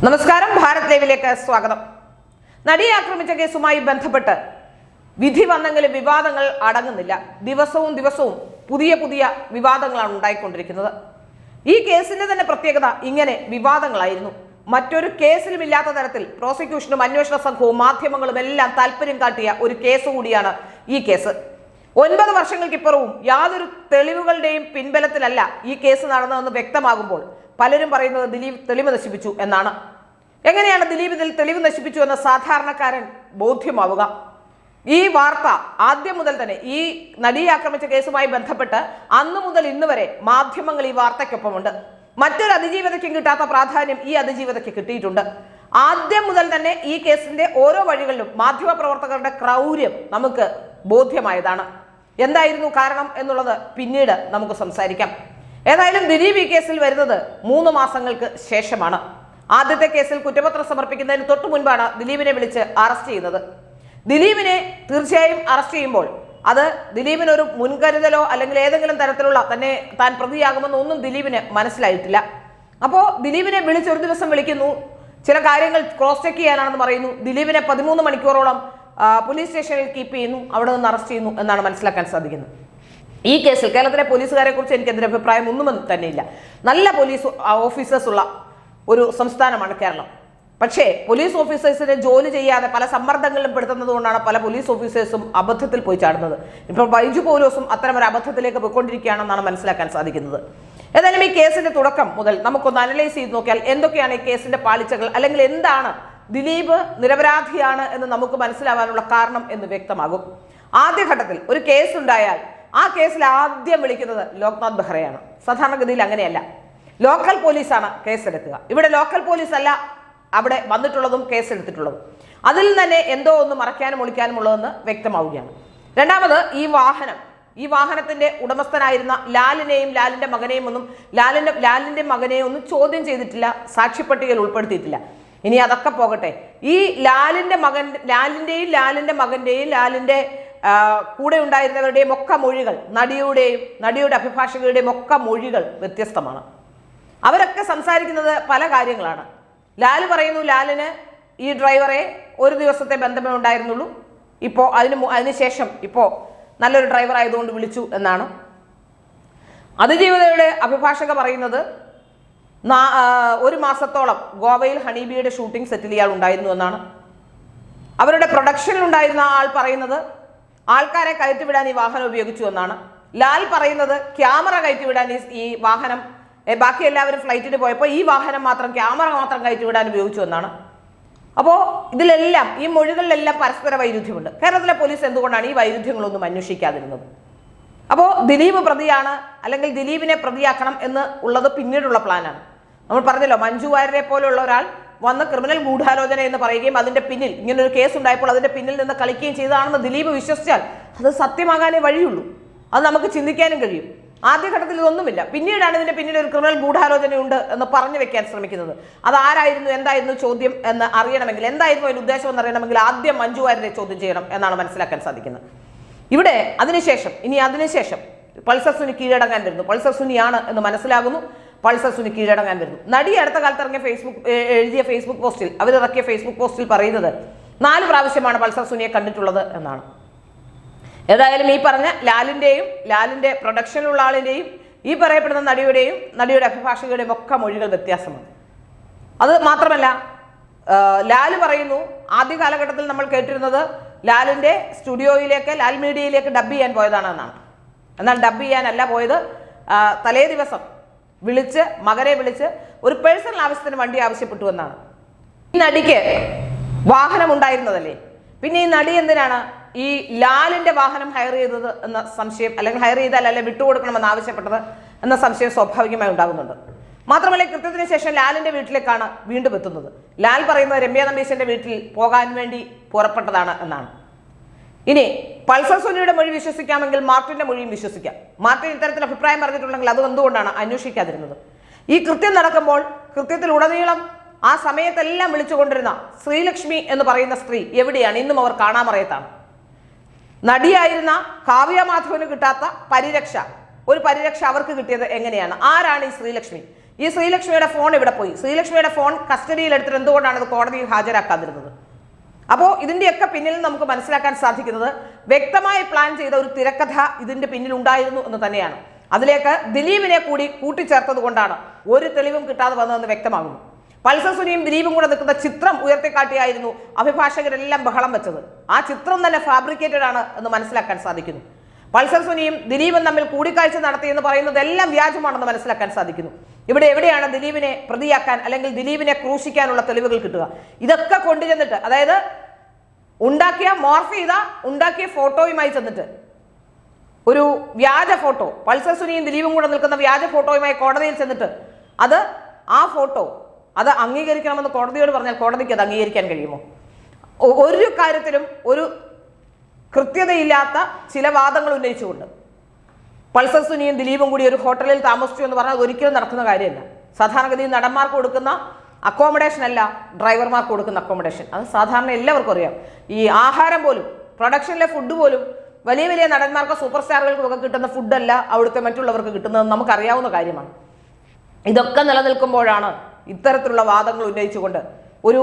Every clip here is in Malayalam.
നമസ്കാരം, ഭാരത് ലൈവിലേക്ക് സ്വാഗതം. നടിയെ ആക്രമിച്ച കേസുമായി ബന്ധപ്പെട്ട് വിധി വന്നെങ്കിലും വിവാദങ്ങൾ അടങ്ങുന്നില്ല. ദിവസവും പുതിയ വിവാദങ്ങളാണ് ഉണ്ടായിക്കൊണ്ടിരിക്കുന്നത്. ഈ കേസിന്റെ തന്നെ പ്രത്യേകത ഇങ്ങനെ വിവാദങ്ങളായിരുന്നു. മറ്റൊരു കേസിലും ഇല്ലാത്ത തരത്തിൽ പ്രോസിക്യൂഷനും അന്വേഷണ സംഘവും മാധ്യമങ്ങളും എല്ലാം താല്പര്യം കാട്ടിയ ഒരു കേസ് കൂടിയാണ് ഈ കേസ്. 9 വർഷങ്ങൾക്കിപ്പുറവും യാതൊരു തെളിവുകളുടെയും പിൻബലത്തിലല്ല ഈ കേസ് നടന്നതെന്ന് വ്യക്തമാകുമ്പോൾ പലരും പറയുന്നത് ദിലീപ് തെളിവ് നശിപ്പിച്ചു എന്നാണ്. എങ്ങനെയാണ് ദിലീപ് ഇതിൽ തെളിവ് നശിപ്പിച്ചു എന്ന് സാധാരണക്കാരൻ ബോധ്യമാവുക? ഈ വാർത്ത ആദ്യം മുതൽ തന്നെ ഈ നടിയെ ആക്രമിച്ച കേസുമായി ബന്ധപ്പെട്ട് അന്നു മുതൽ ഇന്ന് വരെ മാധ്യമങ്ങൾ ഈ വാർത്തയ്ക്കൊപ്പമുണ്ട്. മറ്റൊരു അതിജീവിതയ്ക്കും കിട്ടാത്ത പ്രാധാന്യം ഈ അതിജീവിതയ്ക്ക് കിട്ടിയിട്ടുണ്ട്. ആദ്യം മുതൽ തന്നെ ഈ കേസിന്റെ ഓരോ വഴികളിലും മാധ്യമപ്രവർത്തകരുടെ ക്രൗര്യം നമുക്ക് ബോധ്യമായതാണ്. എന്തായിരുന്നു കാരണം എന്നുള്ളത് പിന്നീട് നമുക്ക് സംസാരിക്കാം. ഏതായാലും ദിലീപ് ഈ കേസിൽ വരുന്നത് 3 മാസങ്ങൾക്ക് ശേഷമാണ്. ആദ്യത്തെ കേസിൽ കുറ്റപത്രം സമർപ്പിക്കുന്നതിന് തൊട്ടു മുൻപാണ് ദിലീപിനെ വിളിച്ച് അറസ്റ്റ് ചെയ്യുന്നത്. ദിലീപിനെ തീർച്ചയായും അറസ്റ്റ് ചെയ്യുമ്പോൾ അത് ദിലീപിനൊരു മുൻകരുതലോ അല്ലെങ്കിൽ ഏതെങ്കിലും തരത്തിലുള്ള താൻ പ്രതിയാകുമെന്ന് ഒന്നും ദിലീപിന് മനസ്സിലായിട്ടില്ല. അപ്പോൾ ദിലീപിനെ വിളിച്ച് ഒരു ദിവസം വിളിക്കുന്നു, ചില കാര്യങ്ങൾ ക്രോസ് ചെക്ക് ചെയ്യാനാണെന്ന് പറയുന്നു. ദിലീപിനെ 13 മണിക്കൂറോളം പോലീസ് സ്റ്റേഷനിൽ കീപ്പ് ചെയ്യുന്നു, അവിടെ നിന്ന് അറസ്റ്റ് ചെയ്യുന്നു എന്നാണ് മനസ്സിലാക്കാൻ സാധിക്കുന്നത്. ഈ കേസിൽ കേരളത്തിലെ പോലീസുകാരെ കുറിച്ച് എനിക്ക് എതിരഭിപ്രായം ഒന്നും തന്നെയില്ല. നല്ല പോലീസ് ഓഫീസേഴ്സ് ഉള്ള ഒരു സംസ്ഥാനമാണ് കേരളം. പക്ഷേ പോലീസ് ഓഫീസേഴ്സിനെ ജോലി ചെയ്യാതെ പല സമ്മർദ്ദങ്ങളിലും പെടുത്തുന്നത് കൊണ്ടാണ് പല പോലീസ് ഓഫീസേഴ്സും അബദ്ധത്തിൽ പോയി ചാടുന്നത്. ഇപ്പോൾ ബൈജു പൗലോസും അത്തരം ഒരു അബദ്ധത്തിലേക്ക് പോയിക്കൊണ്ടിരിക്കുകയാണെന്നാണ് മനസ്സിലാക്കാൻ സാധിക്കുന്നത്. ഏതായാലും ഈ കേസിന്റെ തുടക്കം മുതൽ നമുക്കൊന്ന് അനലൈസ് ചെയ്ത് നോക്കിയാൽ എന്തൊക്കെയാണ് ഈ കേസിന്റെ പാളിച്ചകൾ, അല്ലെങ്കിൽ എന്താണ് ദിലീപ് നിരപരാധിയാണ് എന്ന് നമുക്ക് മനസ്സിലാവാനുള്ള കാരണം എന്ന് വ്യക്തമാകും. ആദ്യഘട്ടത്തിൽ ഒരു കേസ് ഉണ്ടായാൽ ആ കേസിൽ ആദ്യം വിളിക്കുന്നത് ലോക്നാഥ് ബെഹ്റയാണ്. സാധാരണഗതിയിൽ അങ്ങനെയല്ല, ലോക്കൽ പോലീസാണ് കേസെടുക്കുക. ഇവിടെ ലോക്കൽ പോലീസ് അല്ല അവിടെ വന്നിട്ടുള്ളതും കേസെടുത്തിട്ടുള്ളതും. അതിൽ തന്നെ എന്തോ ഒന്ന് മറയ്ക്കാനും ഒളിക്കാനും ഉള്ളതെന്ന് വ്യക്തമാവുകയാണ്. രണ്ടാമത് ഈ വാഹനത്തിന്റെ ഉടമസ്ഥനായിരുന്ന ലാലിനെയും ലാലിന്റെ മകനെയും ഒന്നും ലാലിന്റെ മകനെയും ഒന്നും ചോദ്യം ചെയ്തിട്ടില്ല, സാക്ഷിപ്പട്ടികയിൽ ഉൾപ്പെടുത്തിയിട്ടില്ല. ഇനി അതൊക്കെ പോകട്ടെ, ഈ ലാലിന്റെ മകന്റെയും ലാലിന്റെ കൂടെ ഉണ്ടായിരുന്നവരുടെയും ഒക്കെ മൊഴികൾ, നടിയുടെ അഭിഭാഷകരുടെയും ഒക്കെ മൊഴികൾ വ്യത്യസ്തമാണ്. അവരൊക്കെ സംസാരിക്കുന്നത് പല കാര്യങ്ങളാണ്. ലാൽ പറയുന്നു ലാലിന് ഈ ഡ്രൈവറെ ഒരു ദിവസത്തെ ബന്ധമേ ഉണ്ടായിരുന്നുള്ളൂ, ഇപ്പോൾ അതിനുശേഷം ഇപ്പോൾ നല്ലൊരു ഡ്രൈവർ ആയതുകൊണ്ട് വിളിച്ചു എന്നാണ്. അതിജീവിതയുടെ അഭിഭാഷക പറയുന്നത് 1 മാസത്തോളം ഗോവയിൽ ഹണീബിയുടെ ഷൂട്ടിംഗ് സെറ്റിൽ ഇയാൾ ഉണ്ടായിരുന്നു എന്നാണ്. അവരുടെ പ്രൊഡക്ഷനിൽ ഉണ്ടായിരുന്ന ആൾ പറയുന്നത് ആൾക്കാരെ കയറ്റിവിടാൻ ഈ വാഹനം ഉപയോഗിച്ചു എന്നാണ്. ലാൽ പറയുന്നത് ക്യാമറ കയറ്റിവിടാൻ ഈ വാഹനം, ബാക്കി എല്ലാവരും ഫ്ലൈറ്റിന് പോയപ്പോൾ ഈ വാഹനം ക്യാമറ മാത്രം കയറ്റിവിടാൻ ഉപയോഗിച്ചു എന്നാണ്. അപ്പോൾ ഇതിലെല്ലാം ഈ മൊഴികളിലെല്ലാം പരസ്പര വൈരുദ്ധ്യമുണ്ട്. കേരളത്തിലെ പോലീസ് എന്തുകൊണ്ടാണ് ഈ വൈരുദ്ധ്യങ്ങളൊന്നും അന്വേഷിക്കാതിരുന്നത്? അപ്പോൾ ദിലീപ് പ്രതിയാണ്, അല്ലെങ്കിൽ ദിലീപിനെ പ്രതിയാക്കണം എന്ന് ഉള്ളത് പിന്നീടുള്ള പ്ലാനാണ്. നമ്മൾ പറഞ്ഞല്ലോ, മഞ്ജു വാര്യരെ പോലുള്ള ഒരാൾ വന്ന് ക്രിമിനൽ ഗൂഢാലോചന എന്ന് പറയുകയും അതിന്റെ പിന്നിൽ ഇങ്ങനൊരു കേസ് ഉണ്ടായപ്പോൾ അതിന്റെ പിന്നിൽ നിന്ന് കളിക്കുകയും ചെയ്തതാണെന്ന് ദിലീപ് വിശ്വസിച്ചാൽ അത് സത്യമാകാനേ വഴിയുള്ളൂ. അത് നമുക്ക് ചിന്തിക്കാനും കഴിയും. ആദ്യഘട്ടത്തിൽ ഇതൊന്നുമില്ല. പിന്നീടാണ് ഇതിന്റെ പിന്നിൽ ഒരു ക്രിമിനൽ ഗൂഢാലോചനയുണ്ട് എന്ന് പറഞ്ഞു വെക്കാൻ ശ്രമിക്കുന്നത്. അത് ആരായിരുന്നു, എന്തായിരുന്നു ചോദ്യം എന്ന് അറിയണമെങ്കിൽ, എന്തായിരുന്നു അതിന്റെ ഉദ്ദേശം എന്ന് അറിയണമെങ്കിൽ ആദ്യം മഞ്ജു വാര്യരെ ചോദ്യം ചെയ്യണം എന്നാണ് മനസ്സിലാക്കാൻ സാധിക്കുന്നത്. ഇവിടെ അതിനുശേഷം പൾസർ സുനി കീഴടങ്ങാൻ വരുന്നു. പൾസർ സുനിയാണ് എന്ന് മനസ്സിലാകുന്നു. പൾസർ സുനി കീഴടങ്ങാൻ വരുന്നു. നടി അടുത്ത കാലത്ത് എഴുതിയ ഫേസ്ബുക്ക് പോസ്റ്റിൽ, അവരിറക്കിയ ഫേസ്ബുക്ക് പോസ്റ്റിൽ പറയുന്നത് 4 പ്രാവശ്യമാണ് പൾസർ സുനിയെ കണ്ടിട്ടുള്ളത് എന്നാണ്. ഏതായാലും ഈ പറഞ്ഞ ലാലിന്റെ പ്രൊഡക്ഷനിലുള്ള ആളിന്റെയും ഈ പറയപ്പെടുന്ന നടിയുടെ അഭിഭാഷകരുടെയും ഒക്കെ മൊഴികൾ വ്യത്യാസമാണ്. അത് മാത്രമല്ല, ലാൽ പറയുന്നു ആദ്യ കാലഘട്ടത്തിൽ നമ്മൾ കേട്ടിരുന്നത് ലാലിന്റെ സ്റ്റുഡിയോയിലേക്ക്, ലാൽ മീഡിയയിലേക്ക് ഡബ് ചെയ്യാൻ പോയതാണെന്നാണ്. എന്നാൽ ഡബ് ചെയ്യാനല്ല പോയത്, തലേ ദിവസം മകനെ വിളിച്ച് ഒരു പേഴ്സണൽ ആവശ്യത്തിന് വണ്ടി ആവശ്യപ്പെട്ടു എന്നാണ്. ഈ നടിക്ക് വാഹനം ഉണ്ടായിരുന്നതല്ലേ, പിന്നെ ഈ നടി എന്തിനാണ് ഈ ലാലിന്റെ വാഹനം ഹയർ ചെയ്തത് എന്ന സംശയം, അല്ലെങ്കിൽ ഹയർ ചെയ്താൽ അല്ലെ വിട്ടുകൊടുക്കണമെന്ന് ആവശ്യപ്പെട്ടത് എന്ന സംശയം സ്വാഭാവികമായി ഉണ്ടാകുന്നുണ്ട്. മാത്രമല്ല, കൃത്യത്തിന് ശേഷം ലാലിന്റെ വീട്ടിലേക്കാണ് വീണ്ടും എത്തുന്നത്. ലാൽ പറയുന്നത് രമ്യ നമ്പീശന്റെ വീട്ടിൽ പോകാൻ വേണ്ടി പുറപ്പെട്ടതാണ് എന്നാണ്. ഇനി പൾസർ സുനിയുടെ മൊഴി വിശ്വസിക്കാമെങ്കിൽ മാർട്ടിന്റെ മൊഴിയും വിശ്വസിക്കാം. മാർട്ടിൻ ഇത്തരത്തിൽ അഭിപ്രായം പറഞ്ഞിട്ടുണ്ടെങ്കിൽ അത് എന്തുകൊണ്ടാണ് അന്വേഷിക്കാതിരുന്നത്? ഈ കൃത്യം നടക്കുമ്പോൾ കൃത്യത്തിൽ ഉടനീളം ആ സമയത്തെല്ലാം വിളിച്ചുകൊണ്ടിരുന്ന ശ്രീലക്ഷ്മി എന്ന് പറയുന്ന സ്ത്രീ എവിടെയാണ്? ഇന്നും അവർ കാണാമറയത്താണ്. നടിയായിരുന്ന കാവ്യ മാധവന് കിട്ടാത്ത ഒരു പരിരക്ഷ അവർക്ക് കിട്ടിയത് എങ്ങനെയാണ്? ആരാണ് ഈ ശ്രീലക്ഷ്മി? ഈ ശ്രീലക്ഷ്മിയുടെ ഫോൺ ഇവിടെ പോയി. ശ്രീലക്ഷ്മിയുടെ ഫോൺ കസ്റ്റഡിയിൽ എടുത്തിട്ട് എന്തുകൊണ്ടാണ് ഇത് കോടതിയിൽ ഹാജരാക്കാതിരുന്നത്? അപ്പോൾ ഇതിൻ്റെയൊക്കെ പിന്നിൽ നമുക്ക് മനസ്സിലാക്കാൻ സാധിക്കുന്നത് വ്യക്തമായി പ്ലാൻ ചെയ്ത ഒരു തിരക്കഥ ഇതിൻ്റെ പിന്നിൽ ഉണ്ടായിരുന്നു എന്ന് തന്നെയാണ്. അതിലേക്ക് ദിലീപിനെ കൂടി കൂട്ടിച്ചേർത്തത് കൊണ്ടാണ് ഒരു തെളിവും കിട്ടാതെ വന്നതെന്ന് വ്യക്തമാകുന്നു. പൾസർ സുനിയും ദിലീപും കൂടെ നിൽക്കുന്ന ചിത്രം ഉയർത്തിക്കാട്ടിയായിരുന്നു അഭിഭാഷകരെല്ലാം ബഹളം വെച്ചത്. ആ ചിത്രം തന്നെ ഫാബ്രിക്കേറ്റഡ് ആണ് എന്ന് മനസ്സിലാക്കാൻ സാധിക്കുന്നു. പൾസർ സുനിയും ദിലീപും തമ്മിൽ കൂടിക്കാഴ്ച നടത്തിയെന്ന് പറയുന്നതെല്ലാം വ്യാജമാണെന്ന് മനസ്സിലാക്കാൻ സാധിക്കുന്നു. ഇവിടെ എവിടെയാണ് ദിലീപിനെ പ്രതിയാക്കാൻ അല്ലെങ്കിൽ ദിലീപിനെ ക്രൂശിക്കാനുള്ള തെളിവുകൾ കിട്ടുക? ഇതൊക്കെ കൊണ്ടുചെന്നിട്ട്, അതായത് മോർഫ് ചെയ്ത ഉണ്ടാക്കിയ ഫോട്ടോയുമായി ചെന്നിട്ട് ഒരു വ്യാജ ഫോട്ടോ, പൾസർ സുനിയും ദിലീപും കൂടെ നിൽക്കുന്ന വ്യാജ ഫോട്ടോയുമായി കോടതിയിൽ ചെന്നിട്ട് ആ ഫോട്ടോ അത് അംഗീകരിക്കണമെന്ന് കോടതിയോട് പറഞ്ഞാൽ കോടതിക്ക് അത് അംഗീകരിക്കാൻ കഴിയുമോ? ഒരു കാര്യത്തിലും ഒരു കൃത്യതയില്ലാത്ത ചില വാദങ്ങൾ ഉന്നയിച്ചുകൊണ്ട് പൾസർ സുനിയും ദിലീപും കൂടി ഒരു ഹോട്ടലിൽ താമസിച്ചു എന്ന് പറഞ്ഞാൽ ഒരിക്കലും നടക്കുന്ന കാര്യമല്ല. സാധാരണഗതിയിൽ നടന്മാർക്ക് കൊടുക്കുന്ന അക്കോമഡേഷൻ അല്ല ഡ്രൈവർമാർക്ക് കൊടുക്കുന്ന അക്കോമഡേഷൻ. അത് സാധാരണ എല്ലാവർക്കും അറിയാം. ഈ ആഹാരം പോലും, പ്രൊഡക്ഷനിലെ ഫുഡ് പോലും വലിയ വലിയ നടന്മാർക്ക് സൂപ്പർ സ്റ്റാറുകൾക്കൊക്കെ കിട്ടുന്ന ഫുഡല്ല അവിടുത്തെ മറ്റുള്ളവർക്ക് കിട്ടുന്നതെന്ന് നമുക്കറിയാവുന്ന കാര്യമാണ്. ഇതൊക്കെ നിലനിൽക്കുമ്പോഴാണ് ഇത്തരത്തിലുള്ള വാദങ്ങൾ ഉന്നയിച്ചുകൊണ്ട് ഒരു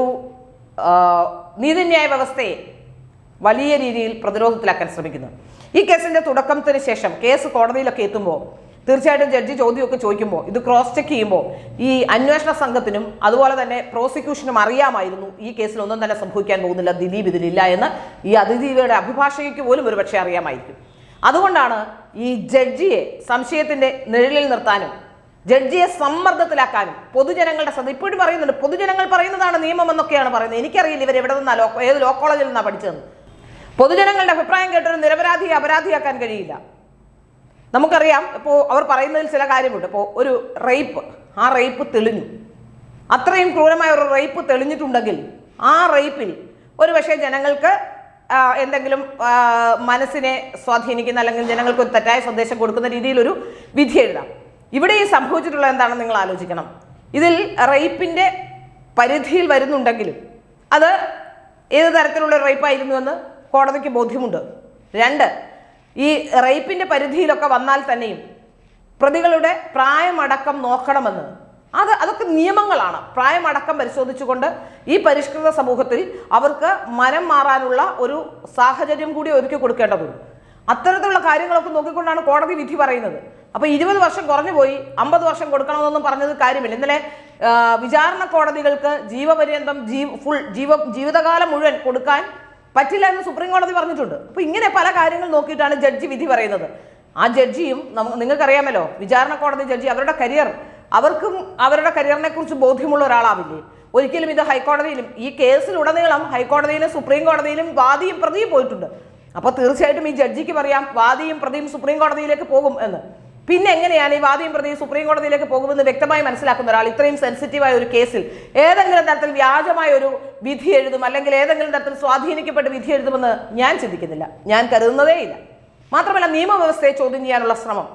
നീതിന്യായ വ്യവസ്ഥയെ വലിയ രീതിയിൽ പ്രതിരോധത്തിലാക്കാൻ ശ്രമിക്കുന്നത്. ഈ കേസിന്റെ തുടക്കത്തിന് ശേഷം കേസ് കോടതിയിലൊക്കെ എത്തുമ്പോൾ തീർച്ചയായിട്ടും ജഡ്ജി ചോദ്യമൊക്കെ ചോദിക്കുമ്പോൾ ഇത് ക്രോസ് ചെക്ക് ചെയ്യുമ്പോൾ ഈ അന്വേഷണ സംഘത്തിനും അതുപോലെ തന്നെ പ്രോസിക്യൂഷനും അറിയാമായിരുന്നു ഈ കേസിൽ ഒന്നും തന്നെ സംഭവിക്കാൻ പോകുന്നില്ല, ദിലീപ് ഇതിലില്ല എന്ന് ഈ അതിജീവിയുടെ അഭിഭാഷകയ്ക്ക് പോലും ഒരുപക്ഷെ അറിയാമായിരിക്കും. അതുകൊണ്ടാണ് ഈ ജഡ്ജിയെ സംശയത്തിന്റെ നിഴലിൽ നിർത്താനും ജഡ്ജിയെ സമ്മർദ്ദത്തിലാക്കാനും പൊതുജനങ്ങളുടെ ശ്രദ്ധ ഇപ്പോഴും പറയുന്നുണ്ട്. പൊതുജനങ്ങൾ പറയുന്നതാണ് നിയമം എന്നൊക്കെയാണ് പറയുന്നത്. എനിക്കറിയില്ല ഇവർ എവിടെ നിന്നാ ഏത് ലോ കോളേജിൽ നിന്നാണ് പഠിച്ചതെന്ന്. പൊതുജനങ്ങളുടെ അഭിപ്രായം കേട്ടൊരു നിരപരാധിയെ അപരാധിയാക്കാൻ കഴിയില്ല. നമുക്കറിയാം, ഇപ്പോൾ അവർ പറയുന്നതിൽ ചില കാര്യമുണ്ട്. ഇപ്പോൾ ഒരു റേപ്പ്, ആ റേപ്പ് തെളിഞ്ഞു, അത്രയും ക്രൂരമായ ഒരു റേപ്പ് തെളിഞ്ഞിട്ടുണ്ടെങ്കിൽ ആ റേപ്പിൽ ഒരു പക്ഷേ ജനങ്ങൾക്ക് എന്തെങ്കിലും മനസ്സിനെ സ്വാധീനിക്കുന്ന അല്ലെങ്കിൽ ജനങ്ങൾക്ക് ഒരു തെറ്റായ സന്ദേശം കൊടുക്കുന്ന രീതിയിലൊരു വിധി എഴുതാം. ഇവിടെ ഈ സംഭവിച്ചിട്ടുള്ളത് എന്താണെന്ന് നിങ്ങൾ ആലോചിക്കണം. ഇതിൽ റേപ്പിൻ്റെ പരിധിയിൽ വരുന്നുണ്ടെങ്കിലും അത് ഏത് തരത്തിലുള്ള റേപ്പായിരുന്നു എന്ന് കോടതിക്ക് ബോധ്യമുണ്ട്. 2, ഈ റേപ്പിൻ്റെ പരിധിയിലൊക്കെ വന്നാൽ തന്നെയും പ്രതികളുടെ പ്രായമടക്കം നോക്കണമെന്ന് അതൊക്കെ നിയമങ്ങളാണ്. പ്രായമടക്കം പരിശോധിച്ചുകൊണ്ട് ഈ പരിഷ്കൃത സമൂഹത്തിൽ അവർക്ക് മനം മാറാനുള്ള ഒരു സാഹചര്യം കൂടി ഒരുക്കി കൊടുക്കേണ്ടതുണ്ട്. അത്തരത്തിലുള്ള കാര്യങ്ങളൊക്കെ നോക്കിക്കൊണ്ടാണ് കോടതി വിധി പറയുന്നത്. അപ്പോൾ 20 വർഷം കുറഞ്ഞു പോയി, 50 വർഷം കൊടുക്കണമെന്നൊന്നും പറഞ്ഞത് കാര്യമില്ല. ഇന്നലെ വിചാരണ കോടതികൾക്ക് ജീവപര്യന്തം ജീവിതകാലം മുഴുവൻ കൊടുക്കാൻ പറ്റില്ല എന്ന് സുപ്രീം കോടതി പറഞ്ഞിട്ടുണ്ട്. അപ്പോൾ ഇങ്ങനെ പല കാര്യങ്ങൾ നോക്കിയിട്ടാണ് ജഡ്ജി വിധി പറയുന്നത്. ആ ജഡ്ജിയും നിങ്ങൾക്കറിയാമല്ലോ, വിചാരണ കോടതി ജഡ്ജി അവർക്കും അവരുടെ കരിയറിനെ കുറിച്ച് ബോധ്യമുള്ള ഒരാളാവില്ലേ? ഒരിക്കലും ഇത് ഹൈക്കോടതിയിലും ഈ കേസിലുടനീളം ഹൈക്കോടതിയിലും സുപ്രീം കോടതിയിലും വാദിയും പ്രതിയും പോയിട്ടുണ്ട്. അപ്പോൾ തീർച്ചയായിട്ടും ഈ ജഡ്ജിക്ക് പറയാം വാദിയും പ്രതിയും സുപ്രീം കോടതിയിലേക്ക് പോകും എന്ന്. പിന്നെ എങ്ങനെയാണ് ഈ വാദിയും പ്രതിയും സുപ്രീം കോടതിയിലേക്ക് പോകുമെന്ന് വ്യക്തമായി മനസ്സിലാക്കുന്ന ഒരാൾ ഇത്രയും സെൻസിറ്റീവായ ഒരു കേസിൽ ഏതെങ്കിലും തരത്തിൽ വ്യാജമായ ഒരു വിധി എഴുതും അല്ലെങ്കിൽ ഏതെങ്കിലും തരത്തിൽ സ്വാധീനിക്കപ്പെട്ട് വിധി എഴുതുമെന്ന് ഞാൻ ചിന്തിക്കുന്നില്ല, ഞാൻ കരുതുന്നതേയില്ല. മാത്രമല്ല, നിയമവ്യവസ്ഥയെ ചോദ്യം ചെയ്യാനുള്ള ശ്രമം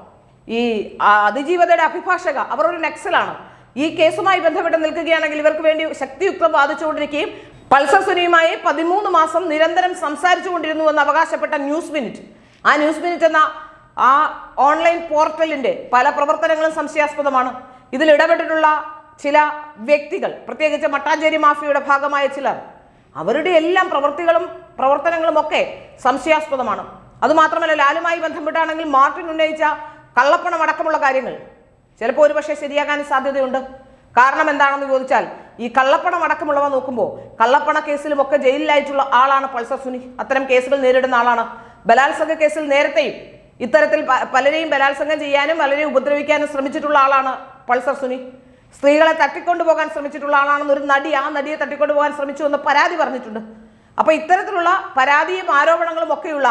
ഈ അതിജീവതയുടെ അഭിഭാഷക അവർ ഒരു നക്സലാണ്. ഈ കേസുമായി ബന്ധപ്പെട്ട് നിൽക്കുകയാണെങ്കിൽ ഇവർക്ക് വേണ്ടി ശക്തിയുക്തം വാദിച്ചുകൊണ്ടിരിക്കുകയും പൾസർ സുനിയുമായി 13 മാസം നിരന്തരം സംസാരിച്ചു കൊണ്ടിരുന്നു എന്ന് അവകാശപ്പെട്ട ന്യൂസ് മിനിറ്റ്, ആ ന്യൂസ് മിനിറ്റ് എന്ന ആ ഓൺലൈൻ പോർട്ടലിന്റെ പല പ്രവർത്തനങ്ങളും സംശയാസ്പദമാണ്. ഇതിൽ ഇടപെട്ടിട്ടുള്ള ചില വ്യക്തികൾ, പ്രത്യേകിച്ച് മട്ടാഞ്ചേരി മാഫിയയുടെ ഭാഗമായ ചിലർ, അവരുടെ എല്ലാം പ്രവർത്തനങ്ങളും ഒക്കെ സംശയാസ്പദമാണ്. അതുമാത്രമല്ല, ലാലുമായി ബന്ധപ്പെട്ടാണെങ്കിൽ മാർട്ടിൻ ഉന്നയിച്ച കള്ളപ്പണം അടക്കമുള്ള കാര്യങ്ങൾ ചിലപ്പോൾ ഒരുപക്ഷെ ശരിയാകാൻ സാധ്യതയുണ്ട്. കാരണം എന്താണെന്ന് ചോദിച്ചാൽ ഈ കള്ളപ്പണം അടക്കമുള്ളവ നോക്കുമ്പോൾ കള്ളപ്പണ കേസിലുമൊക്കെ ജയിലിലായിട്ടുള്ള ആളാണ് പൾസർ സുനി. അത്തരം കേസുകൾ നേരിടുന്ന ആളാണ്. ബലാത്സംഗ കേസിൽ നേരത്തെയും ഇത്തരത്തിൽ പലരെയും ബലാത്സംഗം ചെയ്യാനും പലരെയും ഉപദ്രവിക്കാനും ശ്രമിച്ചിട്ടുള്ള ആളാണ് പൾസർ സുനി. സ്ത്രീകളെ തട്ടിക്കൊണ്ടുപോകാൻ ശ്രമിച്ചിട്ടുള്ള ആളാണെന്ന് ഒരു നടി ആ നടിയെ തട്ടിക്കൊണ്ടുപോകാൻ ശ്രമിച്ചു എന്ന് പരാതി പറഞ്ഞിട്ടുണ്ട്. അപ്പോൾ ഇത്തരത്തിലുള്ള പരാതിയും ആരോപണങ്ങളും ഒക്കെയുള്ള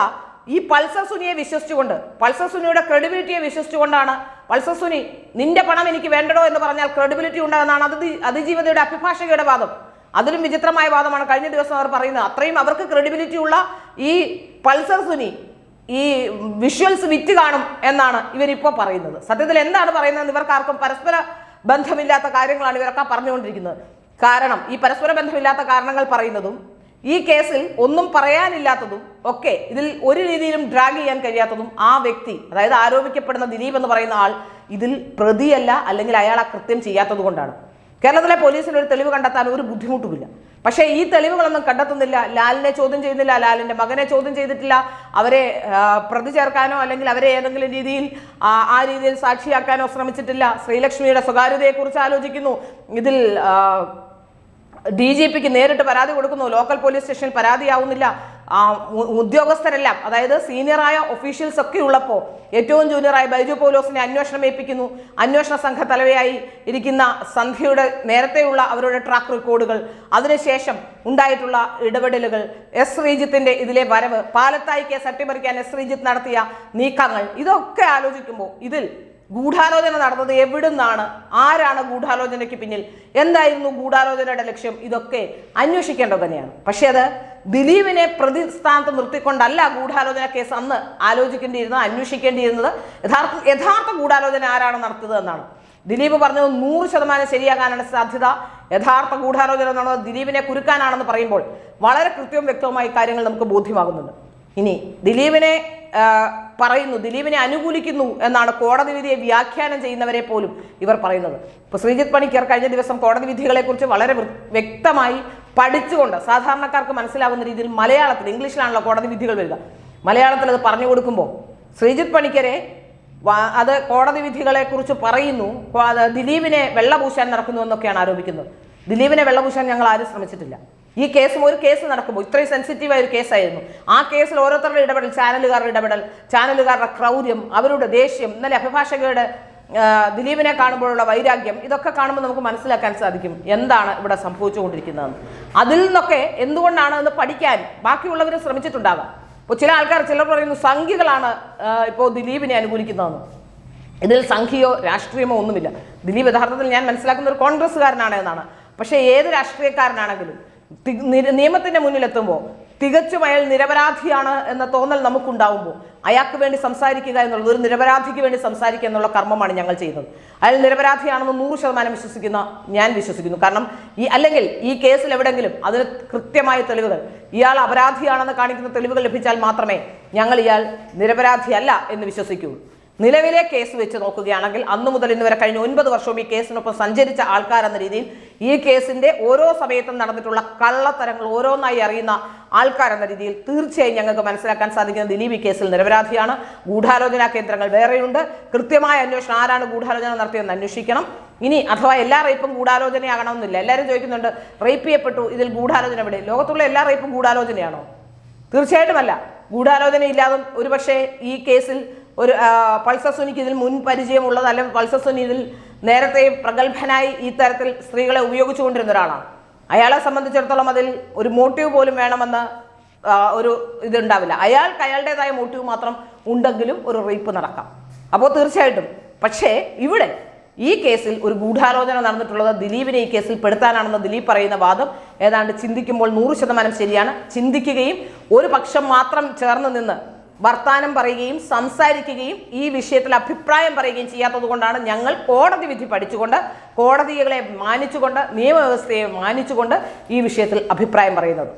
ഈ പൾസർ സുനിയെ വിശ്വസിച്ചുകൊണ്ട്, പൾസർ സുനിയുടെ ക്രെഡിബിലിറ്റിയെ വിശ്വസിച്ചുകൊണ്ടാണ് പൾസർ സുനി നിന്റെ പണം എനിക്ക് വേണ്ടടോ എന്ന് പറഞ്ഞാൽ ക്രെഡിബിലിറ്റി ഉണ്ടാകുന്നതാണ് അതിജീവതയുടെ അഭിഭാഷകയുടെ വാദം. അതിലും വിചിത്രമായ വാദമാണ് കഴിഞ്ഞ ദിവസം അവർ പറയുന്നത്. അത്രയും അവർക്ക് ക്രെഡിബിലിറ്റി ഉള്ള ഈ പൾസർ സുനി ഈ വിഷ്വൽസ് വിറ്റ് കാണും എന്നാണ് ഇവരിപ്പോൾ പറയുന്നത്. സത്യത്തിൽ എന്താണ് പറയുന്നത്? ഇവർക്കാർക്കും പരസ്പര ബന്ധമില്ലാത്ത കാര്യങ്ങളാണ് ഇവരൊക്കെ പറഞ്ഞുകൊണ്ടിരിക്കുന്നത്. കാരണം ഈ പരസ്പര ബന്ധമില്ലാത്ത കാരണങ്ങൾ പറയുന്നതും ഈ കേസിൽ ഒന്നും പറയാനില്ലാത്തതും ഒക്കെ ഇതിൽ ഒരു രീതിയിലും ഡ്രാഗ് ചെയ്യാൻ കഴിയാത്തതും ആ വ്യക്തി, അതായത് ആരോപിക്കപ്പെടുന്ന ദിലീപ് എന്ന് പറയുന്ന ആൾ ഇതിൽ പ്രതിയല്ല, അല്ലെങ്കിൽ അയാൾ ആ കൃത്യം ചെയ്യാത്തത് കൊണ്ടാണ്. കേരളത്തിലെ പോലീസിന് ഒരു തെളിവ് കണ്ടെത്താൻ ഒരു ബുദ്ധിമുട്ടുമില്ല. പക്ഷേ ഈ തെളിവുകളൊന്നും കണ്ടെത്തുന്നില്ല. ലാലിനെ ചോദ്യം ചെയ്യുന്നില്ല, ലാലിന്റെ മകനെ ചോദ്യം ചെയ്തിട്ടില്ല. അവരെ പ്രതി ചേർക്കാനോ അല്ലെങ്കിൽ അവരെ ഏതെങ്കിലും രീതിയിൽ ആ രീതിയിൽ സാക്ഷിയാക്കാനോ ശ്രമിച്ചിട്ടില്ല. ശ്രീലക്ഷ്മിയുടെ സ്വകാര്യതയെക്കുറിച്ച് ആലോചിക്കുന്നു. ഇതിൽ DGPക്ക് നേരിട്ട് പരാതി കൊടുക്കുന്നു. ലോക്കൽ പോലീസ് സ്റ്റേഷനിൽ പരാതിയാവുന്നില്ല. ഉദ്യോഗസ്ഥരെല്ലാം, അതായത് സീനിയറായ ഒഫീഷ്യൽസ് ഒക്കെ ഉള്ളപ്പോൾ ഏറ്റവും ജൂനിയറായ ബൈജു പൗലോസിനെ അന്വേഷണം ഏൽപ്പിക്കുന്നു. അന്വേഷണ സംഘ തലവയായി ഇരിക്കുന്ന സന്ധ്യയുടെ നേരത്തെയുള്ള അവരുടെ ട്രാക്ക് റെക്കോർഡുകൾ, അതിനുശേഷം ഉണ്ടായിട്ടുള്ള ഇടപെടലുകൾ, എസ് ശ്രീജിത്തിന്റെ ഇതിലെ വരവ്, പാലത്തായി കേസ് അട്ടിമറിക്കാൻ എസ് ശ്രീജിത്ത് നടത്തിയ നീക്കങ്ങൾ, ഇതൊക്കെ ആലോചിക്കുമ്പോൾ ഇതിൽ ഗൂഢാലോചന നടന്നത് എവിടുന്നാണ്, ആരാണ് ഗൂഢാലോചനയ്ക്ക് പിന്നിൽ, എന്തായിരുന്നു ഗൂഢാലോചനയുടെ ലക്ഷ്യം, ഇതൊക്കെ അന്വേഷിക്കേണ്ടത് തന്നെയാണ്. പക്ഷേ അത് ദിലീപിനെ പ്രതിസ്ഥാനത്ത് നിർത്തിക്കൊണ്ടല്ല ഗൂഢാലോചന കേസ് അന്ന് ആലോചിക്കേണ്ടിയിരുന്നത്, അന്വേഷിക്കേണ്ടിയിരുന്നത്. യഥാർത്ഥ ഗൂഢാലോചന ആരാണ് നടത്തിയത് എന്നാണ്. ദിലീപ് പറഞ്ഞത് 100% ശരിയാകാനാണ് സാധ്യത. യഥാർത്ഥ ഗൂഢാലോചന നടന്നത് ദിലീപിനെ കുരുക്കാനാണെന്ന് പറയുമ്പോൾ വളരെ കൃത്യവും വ്യക്തവുമായി കാര്യങ്ങൾ നമുക്ക് ബോധ്യമാകുന്നുണ്ട്. ഇനി ദിലീപിനെ പറയുന്നു, ദിലീപിനെ അനുകൂലിക്കുന്നു എന്നാണ് കോടതി വിധിയെ വ്യാഖ്യാനം ചെയ്യുന്നവരെ പോലും ഇവർ പറയുന്നത്. ഇപ്പോൾ ശ്രീജിത്ത് പണിക്കർ കഴിഞ്ഞ ദിവസം കോടതി വിധികളെക്കുറിച്ച് വളരെ വ്യക്തമായി പഠിച്ചുകൊണ്ട് സാധാരണക്കാർക്ക് മനസ്സിലാവുന്ന രീതിയിൽ മലയാളത്തിൽ, ഇംഗ്ലീഷിലാണല്ലോ കോടതി വിധികൾ വരിക, മലയാളത്തിൽ അത് പറഞ്ഞു കൊടുക്കുമ്പോൾ ശ്രീജിത്ത് പണിക്കരെ അത് കോടതി വിധികളെ കുറിച്ച് പറയുന്നു, ദിലീപിനെ വെള്ളപൂശാൻ നടക്കുന്നു എന്നൊക്കെയാണ് ആരോപിക്കുന്നത്. ദിലീപിനെ വെള്ളപൂശാൻ ഞങ്ങൾ ആരും ശ്രമിച്ചിട്ടില്ല. ഈ കേസും ഒരു കേസ് നടക്കുമ്പോൾ ഇത്രയും സെൻസിറ്റീവായ ഒരു കേസായിരുന്നു. ആ കേസിൽ ഓരോരുത്തരുടെ ഇടപെടൽ, ചാനലുകാരുടെ ഇടപെടൽ, ചാനലുകാരുടെ ക്രൗര്യം, അവരുടെ ദേഷ്യം, ഇന്നലെ അഭിഭാഷകരുടെ ദിലീപിനെ കാണുമ്പോഴുള്ള വൈരാഗ്യം, ഇതൊക്കെ കാണുമ്പോൾ നമുക്ക് മനസ്സിലാക്കാൻ സാധിക്കും എന്താണ് ഇവിടെ സംഭവിച്ചുകൊണ്ടിരിക്കുന്നതെന്ന്. അതിൽ നിന്നൊക്കെ എന്തുകൊണ്ടാണ് എന്ന് പഠിക്കാൻ ബാക്കിയുള്ളവർ ശ്രമിച്ചിട്ടുണ്ടാകാം. ഇപ്പോൾ ചിലർ പറയുന്നു സംഘികളാണ് ഇപ്പോൾ ദിലീപിനെ അനുകൂലിക്കുന്നതെന്ന്. ഇതിൽ സംഘിയോ രാഷ്ട്രീയമോ ഒന്നുമില്ല. ദിലീപ് യഥാർത്ഥത്തിൽ ഞാൻ മനസ്സിലാക്കുന്ന ഒരു കോൺഗ്രസ്സുകാരനാണ് എന്നാണ്. പക്ഷേ ഏത് രാഷ്ട്രീയക്കാരനാണെങ്കിലും നിയമത്തിന്റെ മുന്നിലെത്തുമ്പോൾ തികച്ചും അയാൾ നിരപരാധിയാണ് എന്ന തോന്നൽ നമുക്കുണ്ടാവുമ്പോൾ അയാൾക്ക് വേണ്ടി സംസാരിക്കുക എന്നുള്ളത്, ഒരു നിരപരാധിക്ക് വേണ്ടി സംസാരിക്കുക എന്നുള്ള കർമ്മമാണ് ഞങ്ങൾ ചെയ്യുന്നത്. അയാൾ നിരപരാധിയാണെന്ന് 100% ഞാൻ വിശ്വസിക്കുന്നു. കാരണം അല്ലെങ്കിൽ ഈ കേസിൽ എവിടെയെങ്കിലും അതിന് കൃത്യമായ തെളിവുകൾ, ഇയാൾ അപരാധിയാണെന്ന് കാണിക്കുന്ന തെളിവുകൾ ലഭിച്ചാൽ മാത്രമേ ഞങ്ങൾ ഇയാൾ നിരപരാധിയല്ല എന്ന് വിശ്വസിക്കൂ. നിലവിലെ കേസ് വെച്ച് നോക്കുകയാണെങ്കിൽ അന്നു മുതൽ ഇന്ന് വരെ കഴിഞ്ഞ 9 വർഷവും ഈ കേസിനൊപ്പം സഞ്ചരിച്ച ആൾക്കാരെന്ന രീതിയിൽ ഈ കേസിന്റെ ഓരോ സമയത്തും നടന്നിട്ടുള്ള കള്ളത്തരങ്ങൾ ഓരോന്നായി അറിയുന്ന ആൾക്കാരെന്ന രീതിയിൽ തീർച്ചയായും ഞങ്ങൾക്ക് മനസ്സിലാക്കാൻ സാധിക്കുന്ന ദിലീപ് ഈ കേസിൽ നിരപരാധിയാണ്. ഗൂഢാലോചനാ കേന്ദ്രങ്ങൾ വേറെയുണ്ട്. കൃത്യമായ അന്വേഷണം, ആരാണ് ഗൂഢാലോചന നടത്തിയെന്ന് അന്വേഷിക്കണം. ഇനി അഥവാ എല്ലാ റേപ്പും ഗൂഢാലോചനയാകണമെന്നില്ല. എല്ലാവരും ചോദിക്കുന്നുണ്ട് റേപ്പ് ചെയ്യപ്പെട്ടു, ഇതിൽ ഗൂഢാലോചന എവിടെ? ലോകത്തുള്ള എല്ലാ റേപ്പും ഗൂഢാലോചനയാണോ? തീർച്ചയായിട്ടുമല്ല. ഗൂഢാലോചന ഇല്ലാതും ഒരുപക്ഷെ ഈ കേസിൽ ഒരു പൾസർ സുനിക്ക് ഇതിൽ മുൻ പരിചയമുള്ളത്, അല്ലെങ്കിൽ പൾസർ സുനി ഇതിൽ നേരത്തെ പ്രഗത്ഭനായി ഈ തരത്തിൽ സ്ത്രീകളെ ഉപയോഗിച്ചുകൊണ്ടിരുന്ന ഒരാളാണ്. അയാളെ സംബന്ധിച്ചിടത്തോളം അതിൽ ഒരു മോട്ടീവ് പോലും വേണമെന്ന് ഒരു ഇതുണ്ടാവില്ല. അയാൾക്ക് അയാളുടേതായ മോട്ടീവ് മാത്രം ഉണ്ടെങ്കിലും ഒരു റേപ്പ് നടക്കാം. അപ്പോൾ തീർച്ചയായിട്ടും. പക്ഷേ ഇവിടെ ഈ കേസിൽ ഒരു ഗൂഢാലോചന നടന്നിട്ടുള്ളത് ദിലീപിനെ ഈ കേസിൽ പെടുത്താനാണെന്ന് ദിലീപ് പറയുന്ന വാദം ഏതാണ്ട് ചിന്തിക്കുമ്പോൾ 100% ശരിയാണ്. ചിന്തിക്കുകയും ഒരു പക്ഷം മാത്രം ചേർന്ന് നിന്ന് വർത്താനം പറയുകയും സംസാരിക്കുകയും ഈ വിഷയത്തിൽ അഭിപ്രായം പറയുകയും ചെയ്യാത്തത് കൊണ്ടാണ് ഞങ്ങൾ കോടതി വിധി പഠിച്ചുകൊണ്ട്, കോടതികളെ മാനിച്ചുകൊണ്ട്, നിയമവ്യവസ്ഥയെ മാനിച്ചുകൊണ്ട് ഈ വിഷയത്തിൽ അഭിപ്രായം പറയുന്നത്.